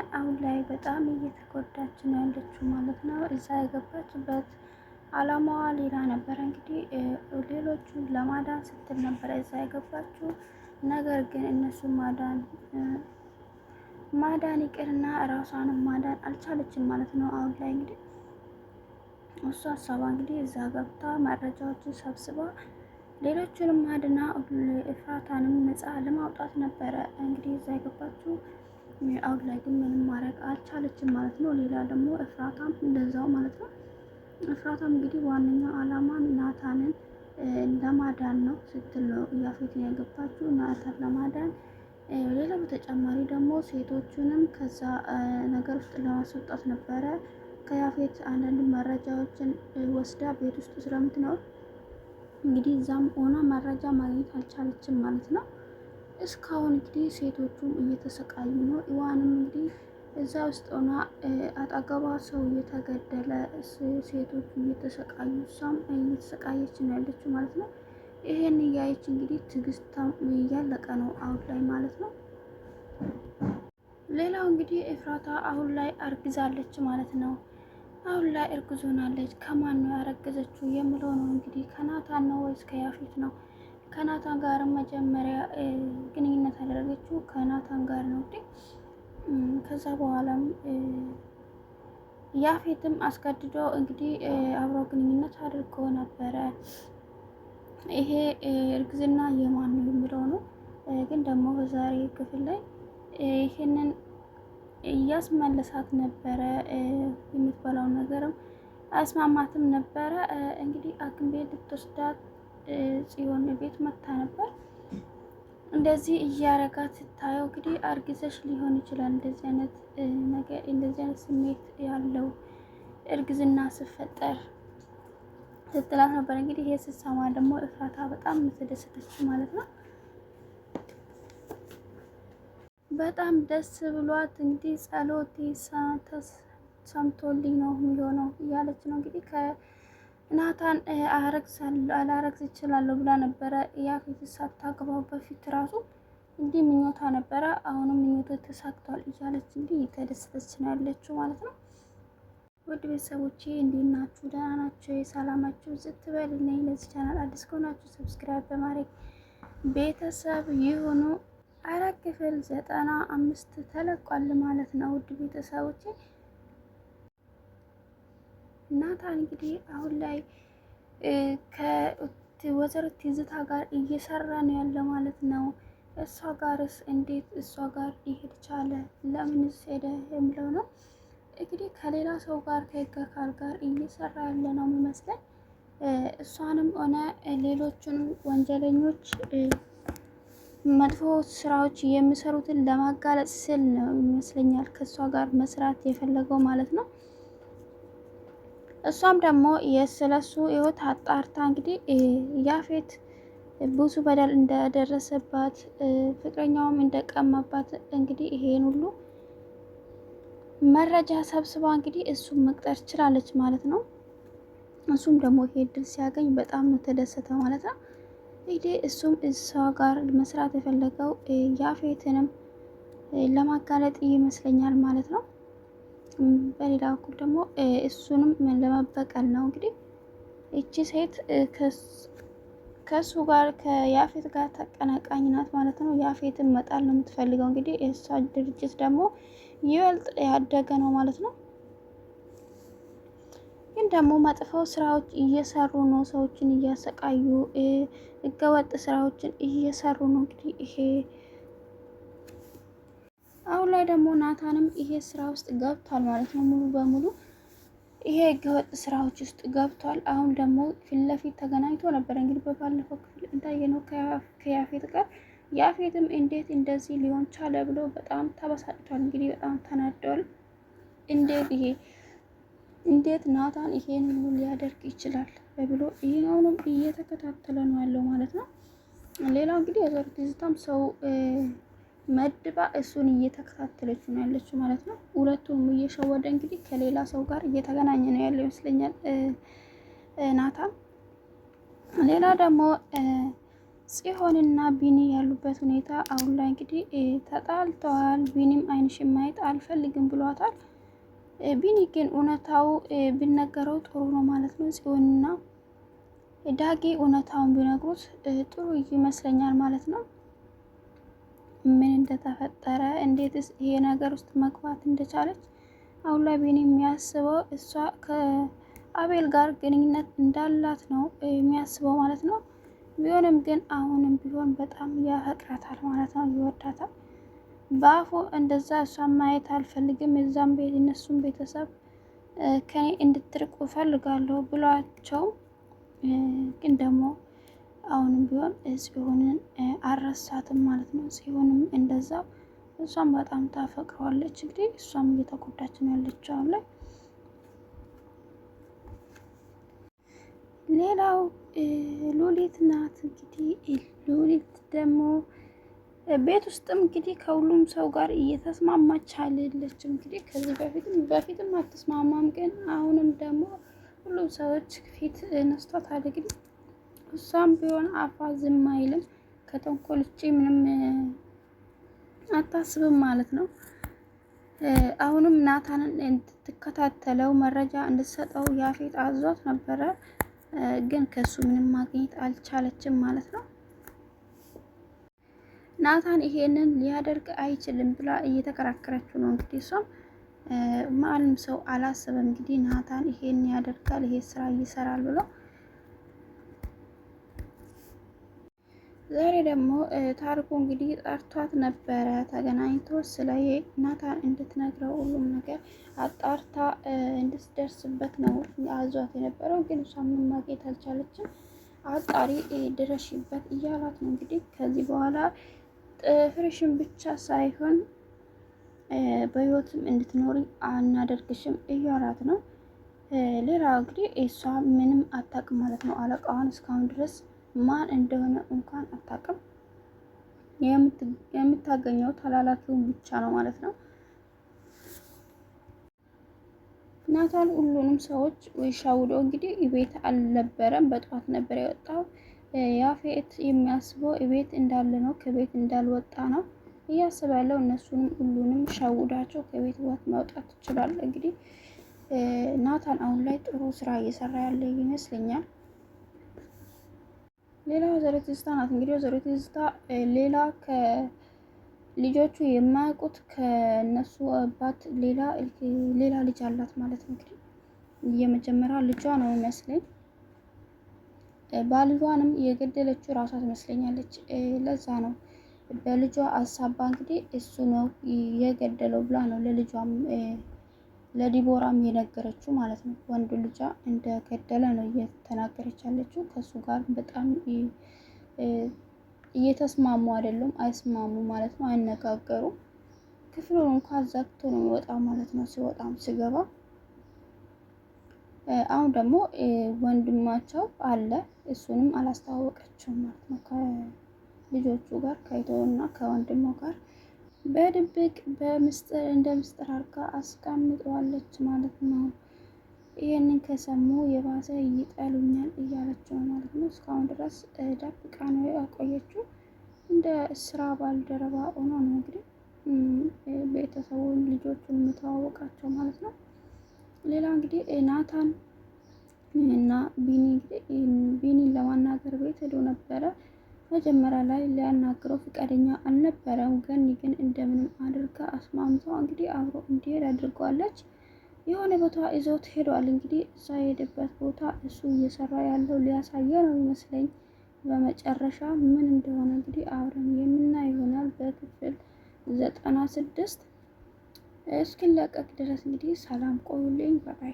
ናታን አሁን ላይ በጣም እየተጎዳች ነው ያለችው ማለት ነው። እዛ የገባችበት አላማዋ ሌላ ነበረ። እንግዲህ ሌሎቹን ለማዳን ስትል ነበረ እዛ የገባችው። ነገር ግን እነሱን ማዳን ይቅርና ራሷንም ማዳን አልቻለችም ማለት ነው። አሁን ላይ እንግዲህ እሷ ሀሳቧ እንግዲህ እዛ ገብታ መረጃዎችን ሰብስባ ሌሎቹንም አድና ኤፍራታንም ነፃ ለማውጣት ነበረ እንግዲህ እዛ የገባችው። አሁን ላይ ግን ምንም ማድረግ አልቻለችም ማለት ነው። ሌላ ደግሞ ኤፍራታም እንደዛው ማለት ነው። ኤፍራታም እንግዲህ ዋነኛው አላማን ናታንን ለማዳን ነው ስትል ነው ያፌትን ያገባችው፣ ናታን ለማዳን። ሌላ በተጨማሪ ደግሞ ሴቶቹንም ከዛ ነገር ውስጥ ለማስወጣት ነበረ። ከያፌት አንዳንድ መረጃዎችን ወስዳ ቤት ውስጥ ስለምትኖር እንግዲህ እዛም ሆና መረጃ ማግኘት አልቻለችም ማለት ነው። እስካሁን እንግዲህ ሴቶቹም እየተሰቃዩ ነው። ኢዋንም እንግዲህ እዛ ውስጥ ሆና አጠገቧ ሰው እየተገደለ ሴቶቹ እየተሰቃዩ እሷም እየተሰቃየች ነው ያለችው ማለት ነው። ይሄን እያየች እንግዲህ ትዕግስቷ እያለቀ ነው አሁን ላይ ማለት ነው። ሌላው እንግዲህ ኤፍራታ አሁን ላይ አርግዛለች ማለት ነው። አሁን ላይ እርጉዝ ሆናለች። ከማን ነው ያረገዘችው የምለው ነው እንግዲህ ከናታን ነው ወይስ ከያፌት ነው? ከናታን ጋር መጀመሪያ ግንኙነት ያደረገችው ከናታን ጋር ነው እንግዲህ። ከዛ በኋላም ያፌትም አስገድዶ እንግዲህ አብረው ግንኙነት አድርጎ ነበረ። ይሄ እርግዝና የማን ነው የሚለው ነው። ግን ደግሞ በዛሬ ክፍል ላይ ይሄንን እያስመለሳት ነበረ። የምትበላውን ነገርም አያስማማትም ነበረ። እንግዲህ ሐኪም ቤት ልትወስዳት ጽዮን ቤት መታ ነበር። እንደዚህ እያረጋት ስታየው እንግዲህ አርግዘሽ ሊሆን ይችላል እንደዚህ አይነት ነገር እንደዚህ አይነት ስሜት ያለው እርግዝና ስፈጠር ስትላት ነበር። እንግዲህ ይሄ ስትሰማ ደግሞ ኤፍራታ በጣም ተደሰተች ማለት ነው። በጣም ደስ ብሏት እንግዲህ ጸሎቴ ሰምቶልኝ ነው የሚሆነው እያለች ነው እንግዲህ ከናታን አላረግዝ እችላለሁ ብላ ነበረ። ያፌት ሳታገባው በፊት ራሱ እንዲህ ምኞታ ነበረ። አሁንም ምኞቷ ተሳክቷል እያለች እንዲህ ተደሰተች ነው ያለችው ማለት ነው። ውድ ቤተሰቦቼ እንዴት ናችሁ? ደህና ናችሁ? የሰላማችሁ ስትበልልኝ። ለዚህ ቻናል አዲስ ከሆናችሁ ሰብስክራይብ በማድረግ ቤተሰብ ይሁኑ። አራት ክፍል 95 ተለቋል ማለት ነው። ውድ ቤተሰቦቼ ናታን እንግዲህ አሁን ላይ ከወይዘሮ ትዝታ ጋር እየሰራ ነው ያለ ማለት ነው። እሷ ጋርስ እንዴት እሷ ጋር ሊሄድ ቻለ? ለምንስ ሄደ የሚለው ነው እንግዲህ። ከሌላ ሰው ጋር ከህግ አካል ጋር እየሰራ ያለ ነው የሚመስለን። እሷንም ሆነ ሌሎቹንም ወንጀለኞች መጥፎ ስራዎች የሚሰሩትን ለማጋለጥ ስል ነው ይመስለኛል ከእሷ ጋር መስራት የፈለገው ማለት ነው። እሷም ደግሞ የስለሱ ህይወት አጣርታ እንግዲህ ያፌት ብዙ በደል እንደደረሰባት ፍቅረኛውም እንደቀማባት እንግዲህ ይሄን ሁሉ መረጃ ሰብስባ እንግዲህ እሱም መቅጠር ችላለች ማለት ነው። እሱም ደግሞ ይሄ እድል ሲያገኝ በጣም ነው ተደሰተ ማለት ነው። እንግዲህ እሱም እሷ ጋር መስራት የፈለገው ያፌትንም ለማጋለጥ ይመስለኛል ማለት ነው። በሌላ በኩል ደግሞ እሱንም ለመበቀል ነው እንግዲህ። እቺ ሴት ከሱ ጋር ከያፌት ጋር ተቀናቃኝ ናት ማለት ነው። ያፌትን መጣል ነው የምትፈልገው እንግዲህ። የእሷ ድርጅት ደግሞ ይበልጥ ያደገ ነው ማለት ነው። ግን ደግሞ መጥፎ ስራዎች እየሰሩ ነው፣ ሰዎችን እያሰቃዩ ህገወጥ ስራዎችን እየሰሩ ነው እንግዲህ። ይሄ አሁን ላይ ደግሞ ናታንም ይሄ ስራ ውስጥ ገብቷል ማለት ነው። ሙሉ በሙሉ ይሄ ህገወጥ ስራዎች ውስጥ ገብቷል። አሁን ደግሞ ፊት ለፊት ተገናኝቶ ነበር እንግዲህ በባለፈው ክፍል እንዳየነው ከያፌት ጋር። ያፌትም እንዴት እንደዚህ ሊሆን ቻለ ብሎ በጣም ተበሳጭቷል እንግዲህ፣ በጣም ተናዷል። እንዴት ናታን ይሄን ሁሉ ሊያደርግ ይችላል ብሎ ይሄውንም እየተከታተለ ነው ያለው ማለት ነው። ሌላው እንግዲህ ወይዘሮ ትዝታም ሰው መድባ እሱን እየተከታተለች ነው ያለችው ማለት ነው። ሁለቱም እየሸወደ እንግዲህ ከሌላ ሰው ጋር እየተገናኘ ነው ያለው ይመስለኛል ናታን። ሌላ ደግሞ ጽዮንና ቢኒ ያሉበት ሁኔታ አሁን ላይ እንግዲህ ተጣልተዋል። ቢኒም አይንሽን ማየት አልፈልግም ብሏታል። ቢኒ ግን እውነታው ቢነገረው ጥሩ ነው ማለት ነው። ጽዮንና ዳጊ እውነታውን ቢነግሩት ጥሩ ይመስለኛል ማለት ነው። ምን እንደተፈጠረ እንዴትስ ይሄ ነገር ውስጥ መግባት እንደቻለች አሁን ላይ ቢኒ የሚያስበው እሷ ከአቤል ጋር ግንኙነት እንዳላት ነው የሚያስበው ማለት ነው። ቢሆንም ግን አሁንም ቢሆን በጣም ያፈቅራታል ማለት ነው፣ ይወዳታል። በአፉ እንደዛ እሷን ማየት አልፈልግም፣ እዛም ቤት እነሱም ቤተሰብ ከኔ እንድትርቁ እፈልጋለሁ ብሏቸው ግን ደግሞ አሁንም ቢሆን ጽዮንን አልረሳትም ማለት ነው። ጽዮንም እንደዛው እሷም በጣም ታፈቅረዋለች። እንግዲህ እሷም እየተጎዳች ነው ያለችው አሁን ላይ። ሌላው ሉሊት ናት። እንግዲህ ሉሊት ደግሞ ቤት ውስጥም እንግዲህ ከሁሉም ሰው ጋር እየተስማማች አይደለችም። እንግዲህ ከዚህ በፊትም አትስማማም፣ ግን አሁንም ደግሞ ሁሉም ሰዎች ፊት ነስቷታል። እንግዲህ እሷም ቢሆን አፏ ዝም አይልም፣ ከተንኮል ውጪ ምንም አታስብም ማለት ነው። አሁንም ናታንን እንድትከታተለው መረጃ እንድትሰጠው ያፌት አዟት ነበረ፣ ግን ከሱ ምንም ማግኘት አልቻለችም ማለት ነው። ናታን ይሄንን ሊያደርግ አይችልም ብላ እየተከራከረችው ነው። እንግዲህ እሷም ማንም ሰው አላሰበም እንግዲህ ናታን ይሄን ያደርጋል፣ ይሄ ስራ ይሰራል ብሎ። ዛሬ ደግሞ ታሪኩ እንግዲህ ጠርቷት ነበረ ተገናኝቶ ስለ ናታን እንድትነግረው ሁሉም ነገር አጣርታ እንድትደርስበት ነው አዟት የነበረው። ግን እሷ ምንም ማግኘት አልቻለችም። አጣሪ ድረሽበት እያላት ነው እንግዲህ ከዚህ በኋላ ጥፍርሽን ብቻ ሳይሆን በህይወትም እንድትኖሪ አናደርግሽም እያላት ነው። ሌላ እንግዲህ እሷ ምንም አታውቅም ማለት ነው። አለቃዋን እስካሁን ድረስ ማን እንደሆነ እንኳን አታውቅም። የምታገኘው ተላላኪውን ብቻ ነው ማለት ነው። ናታን ሁሉንም ሰዎች ሻውዶ እንግዲህ ቤት አልነበረም፣ በጠዋት ነበር የወጣው። ያፌት የሚያስበው ቤት እንዳለ ነው፣ ከቤት እንዳልወጣ ነው እያሰበ ያለው። እነሱንም ሁሉንም ሻውዳቸው ከቤት ወጥ መውጣት ይችላል። እንግዲህ ናታን አሁን ላይ ጥሩ ስራ እየሰራ ያለ ይመስለኛል። ሌላ ወይዘሮ ትዝታ ናት። እንግዲህ ወይዘሮ ትዝታ ሌላ ከልጆቹ የማያውቁት ከነሱ አባት ሌላ ልጅ አላት ማለት ነው። እንግዲህ የመጀመሪያ ልጇ ነው ይመስለኝ። ባልጇንም የገደለችው ራሷ ትመስለኛለች። ለዛ ነው በልጇ አሳባ እንግዲህ እሱ ነው የገደለው ብላ ነው ለልጇም ለዲቦራም የነገረችው ማለት ነው። ወንዱ ልጇ እንደገደለ ነው እየተናገረች ያለችው። ከሱ ጋር በጣም እየተስማሙ አይደሉም፣ አይስማሙ ማለት ነው፣ አይነጋገሩም። ክፍሉን እንኳን ዘግቶ ነው የሚወጣው ማለት ነው፣ ሲወጣም ሲገባ። አሁን ደግሞ ወንድማቸው አለ፣ እሱንም አላስተዋወቀችውም ማለት ነው። ከልጆቹ ጋር ከይተውና ከወንድሙ ጋር በድብቅ በምስጢር እንደ ምስጢር አድርጋ አስቀምጠዋለች ማለት ነው። ይህንን ከሰሙ የባሰ ይጠሉኛል እያለችው ማለት ነው። እስካሁን ድረስ ደብቃ ነው ያቆየችው። እንደ ስራ ባልደረባ ሆኖ ነው እንግዲህ ቤተሰቡን ልጆቹን የምተዋወቃቸው ማለት ነው። ሌላ እንግዲህ ናታን እና ቢኒን ለማናገር ቤት ሄዶ ነበረ። መጀመሪያ ላይ ሊያናግረው ፈቃደኛ አልነበረም። ገኒ ግን እንደምንም አድርጋ አስማምተው እንግዲህ አብሮ እንዲሄድ አድርጓለች። የሆነ ቦታ ይዘውት ሄዷል። እንግዲህ እዛ የሄደበት ቦታ እሱ እየሰራ ያለው ሊያሳየ ነው ይመስለኝ። በመጨረሻ ምን እንደሆነ እንግዲህ አብረን የምናይ ይሆናል በክፍል 96 እስኪለቀቅ ድረስ እንግዲህ ሰላም ቆዩልኝ። ባይ